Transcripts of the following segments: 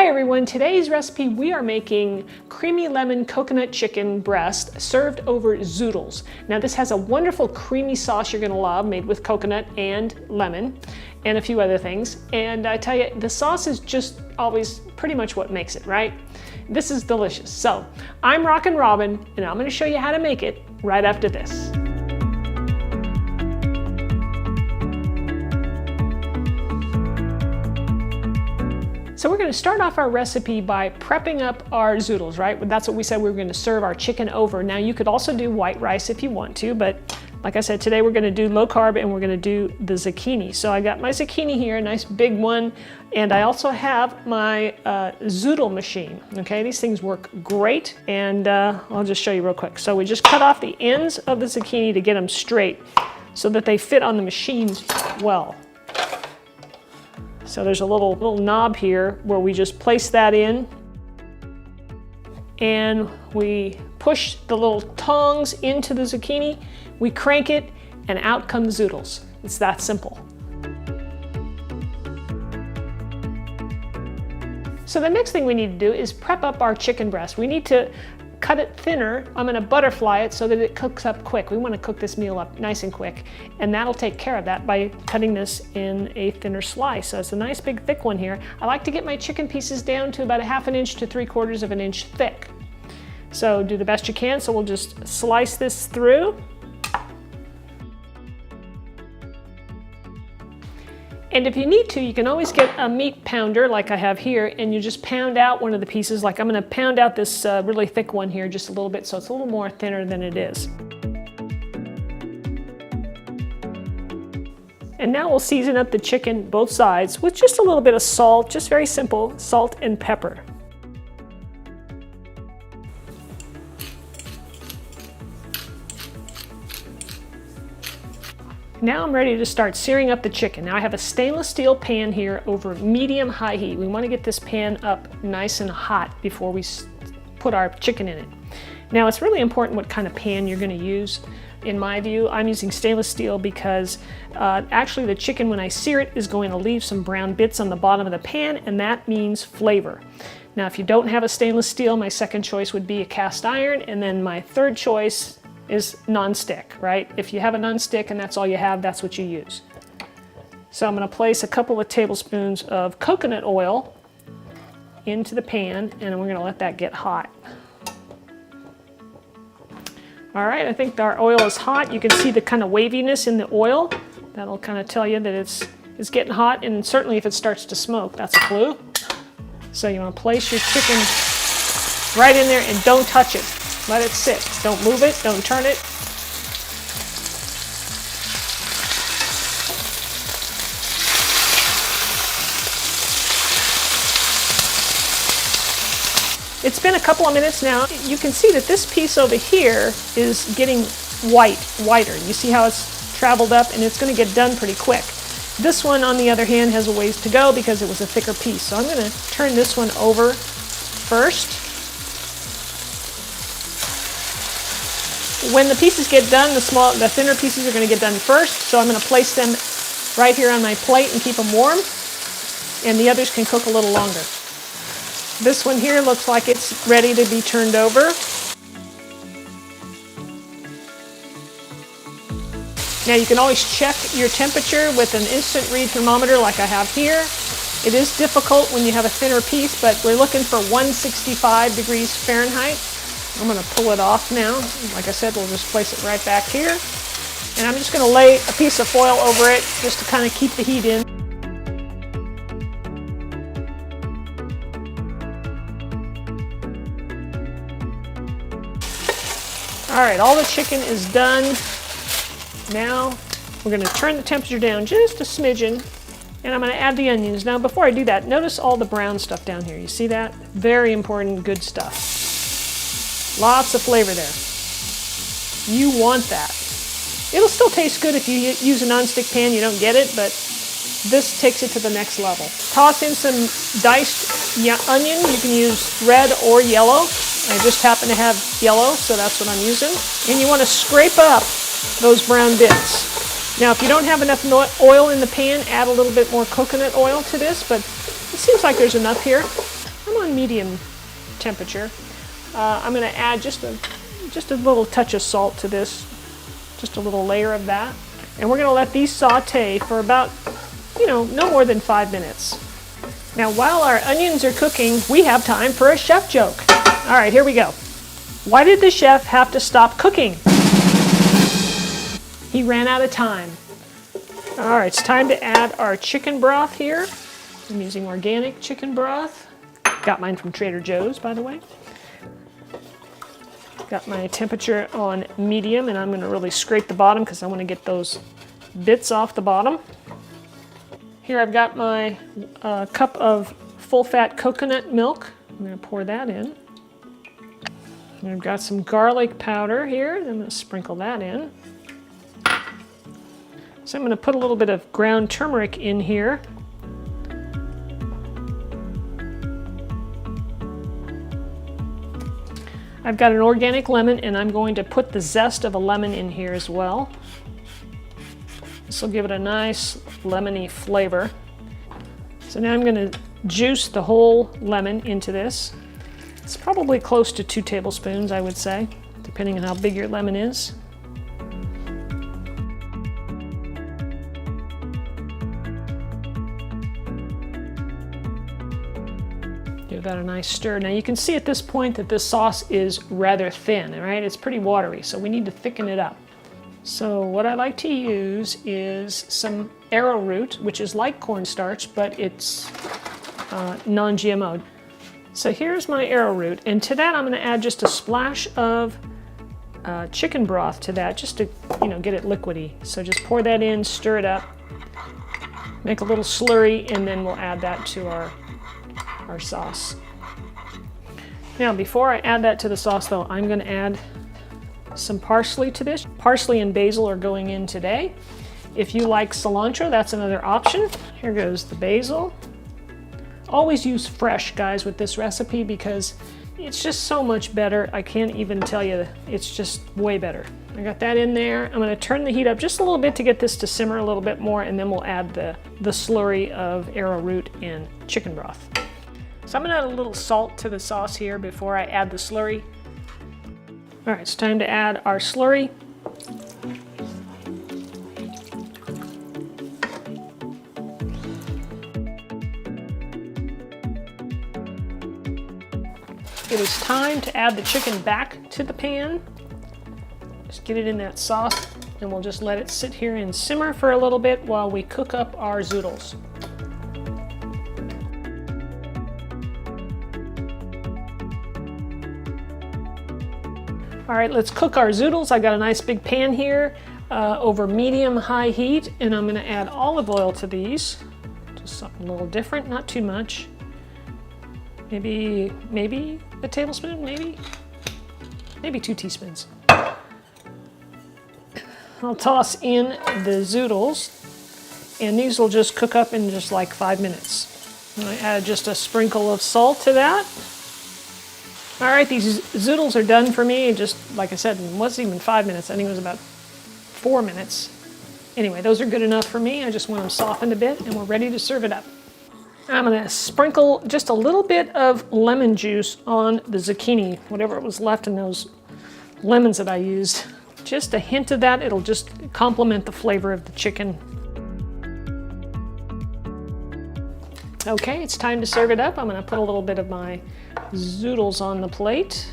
Hi everyone, today's recipe we are making creamy lemon coconut chicken breast served over Zoodles. Now this has a wonderful creamy sauce you're gonna love, made with coconut and lemon and a few other things. And I tell you, the sauce is just always pretty much what makes it, right? This is delicious. So I'm Rockin' Robin and I'm gonna show you how to make it right after this. So we're going to start off our recipe by prepping up our Zoodles, right? That's what we said we were going to serve our chicken over. Now you could also do white rice if you want to, but like I said, today we're going to do low carb and we're going to do the zucchini. So I got my zucchini here, a nice big one, and I also have my Zoodle machine. Okay, these things work great, and I'll just show you real quick. So we just cut off the ends of the zucchini to get them straight so that they fit on the machine well. So there's a little knob here where we just place that in and we push the little tongs into the zucchini, we crank it, and out come the Zoodles. It's that simple. So the next thing we need to do is prep up our chicken breast. We need to cut it thinner. I'm gonna butterfly it so that it cooks up quick. We wanna cook this meal up nice and quick, and that'll take care of that by cutting this in a thinner slice. So it's a nice big thick one here. I like to get my chicken pieces down to about 1/2 inch to 3/4 of an inch thick. So do the best you can. So we'll just slice this through. And if you need to, you can always get a meat pounder like I have here, and you just pound out one of the pieces. Like I'm going to pound out this really thick one here just a little bit, so it's a little more thinner than it is. And now we'll season up the chicken both sides with just a little bit of salt, just very simple, salt and pepper. Now I'm ready to start searing up the chicken. Now I have a stainless steel pan here over medium-high heat. We want to get this pan up nice and hot before we put our chicken in it. Now it's really important what kind of pan you're going to use. In my view, I'm using stainless steel because actually the chicken, when I sear it, is going to leave some brown bits on the bottom of the pan, and that means flavor. Now if you don't have a stainless steel, my second choice would be a cast iron, and then my third choice is non-stick, right? If you have a non-stick and that's all you have, that's what you use. So I'm going to place a couple of tablespoons of coconut oil into the pan, and we're going to let that get hot. All right, I think our oil is hot. You can see the kind of waviness in the oil. That'll kind of tell you that it's getting hot, and certainly if it starts to smoke, that's a clue. So you want to place your chicken right in there and don't touch it. Let it sit. Don't move it, don't turn it. It's been a couple of minutes now. You can see that this piece over here is getting whiter. You see how it's traveled up, and it's going to get done pretty quick. This one, on the other hand, has a ways to go because it was a thicker piece. So I'm going to turn this one over first. When the pieces get done, the thinner pieces are going to get done first, so I'm going to place them right here on my plate and keep them warm, and the others can cook a little longer. This one here looks like it's ready to be turned over. Now you can always check your temperature with an instant read thermometer like I have here. It is difficult when you have a thinner piece, but we're looking for 165 degrees Fahrenheit. I'm going to pull it off now. Like I said, we'll just place it right back here. And I'm just going to lay a piece of foil over it just to kind of keep the heat in. All right, all the chicken is done. Now we're going to turn the temperature down just a smidgen, and I'm going to add the onions. Now before I do that, notice all the brown stuff down here. You see that? Very important, good stuff. Lots of flavor there. You want that. It'll still taste good if you use a non-stick pan, you don't get it, but this takes it to the next level. Toss in some diced onion. You can use red or yellow. I just happen to have yellow, so that's what I'm using. And you want to scrape up those brown bits. Now, if you don't have enough oil in the pan, add a little bit more coconut oil to this, but it seems like there's enough here. I'm on medium temperature. I'm going to add just a little touch of salt to this, just a little layer of that. And we're going to let these saute for about, no more than 5 minutes. Now, while our onions are cooking, we have time for a chef joke. All right, here we go. Why did the chef have to stop cooking? He ran out of time. All right, it's time to add our chicken broth here. I'm using organic chicken broth. Got mine from Trader Joe's, by the way. Got my temperature on medium, and I'm going to really scrape the bottom because I want to get those bits off the bottom. Here I've got my cup of full-fat coconut milk. I'm going to pour that in. And I've got some garlic powder here. I'm going to sprinkle that in. So I'm going to put a little bit of ground turmeric in here. I've got an organic lemon, and I'm going to put the zest of a lemon in here as well. This will give it a nice lemony flavor. So now I'm going to juice the whole lemon into this. It's probably close to 2 tablespoons, I would say, depending on how big your lemon is. Give that a nice stir. Now you can see at this point that this sauce is rather thin, right? It's pretty watery, so we need to thicken it up. So what I like to use is some arrowroot, which is like cornstarch, but it's non-GMO. So here's my arrowroot, and to that I'm going to add just a splash of chicken broth to that, just to get it liquidy. So just pour that in, stir it up, make a little slurry, and then we'll add that to our sauce. Now before I add that to the sauce though, I'm going to add some parsley to this. Parsley and basil are going in today. If you like cilantro, that's another option. Here goes the basil. Always use fresh, guys, with this recipe because it's just so much better. I can't even tell you, it's just way better. I got that in there. I'm going to turn the heat up just a little bit to get this to simmer a little bit more, and then we'll add the slurry of arrowroot and chicken broth. So I'm going to add a little salt to the sauce here before I add the slurry. All right, it's time to add our slurry. It is time to add the chicken back to the pan. Just get it in that sauce, and we'll just let it sit here and simmer for a little bit while we cook up our zoodles. All right, let's cook our zoodles. I got a nice big pan here over medium-high heat, and I'm gonna add olive oil to these. Just something a little different, not too much. Maybe a tablespoon, maybe 2 teaspoons. I'll toss in the zoodles, and these will just cook up in just like 5 minutes. I'm gonna add just a sprinkle of salt to that. All right, these zoodles are done for me. Just like I said, it wasn't even 5 minutes. I think it was about 4 minutes. Anyway, those are good enough for me. I just want them softened a bit, and we're ready to serve it up. I'm gonna sprinkle just a little bit of lemon juice on the zucchini, whatever was left in those lemons that I used. Just a hint of that, it'll just complement the flavor of the chicken. Okay, it's time to serve it up. I'm gonna put a little bit of my zoodles on the plate.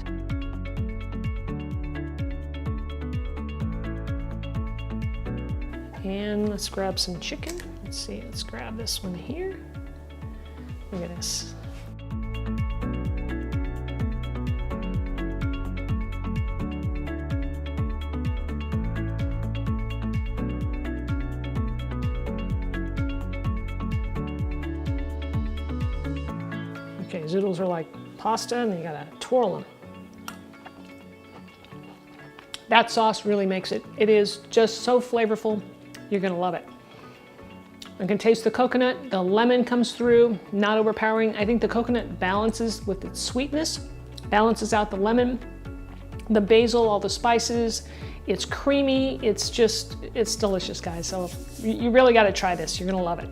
And let's grab some chicken. Let's see, let's grab this one here. Look at this. Okay, zoodles are like pasta, and you gotta twirl them. That sauce really makes it. It is just so flavorful. You're gonna love it. I can taste the coconut, the lemon comes through, not overpowering. I think the coconut balances with its sweetness, balances out the lemon, the basil, all the spices. It's creamy, it's delicious, guys. So you really gotta try this, you're gonna love it.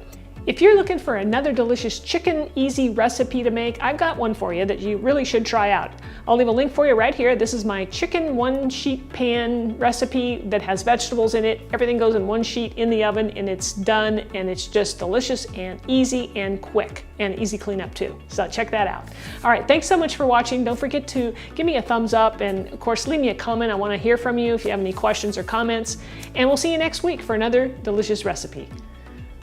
If you're looking for another delicious chicken easy recipe to make, I've got one for you that you really should try out. I'll leave a link for you right here. This is my chicken one sheet pan recipe that has vegetables in it. Everything goes in one sheet in the oven and it's done, and it's just delicious and easy and quick and easy cleanup too. So check that out. All right, thanks so much for watching. Don't forget to give me a thumbs up and of course leave me a comment. I want to hear from you if you have any questions or comments, and we'll see you next week for another delicious recipe.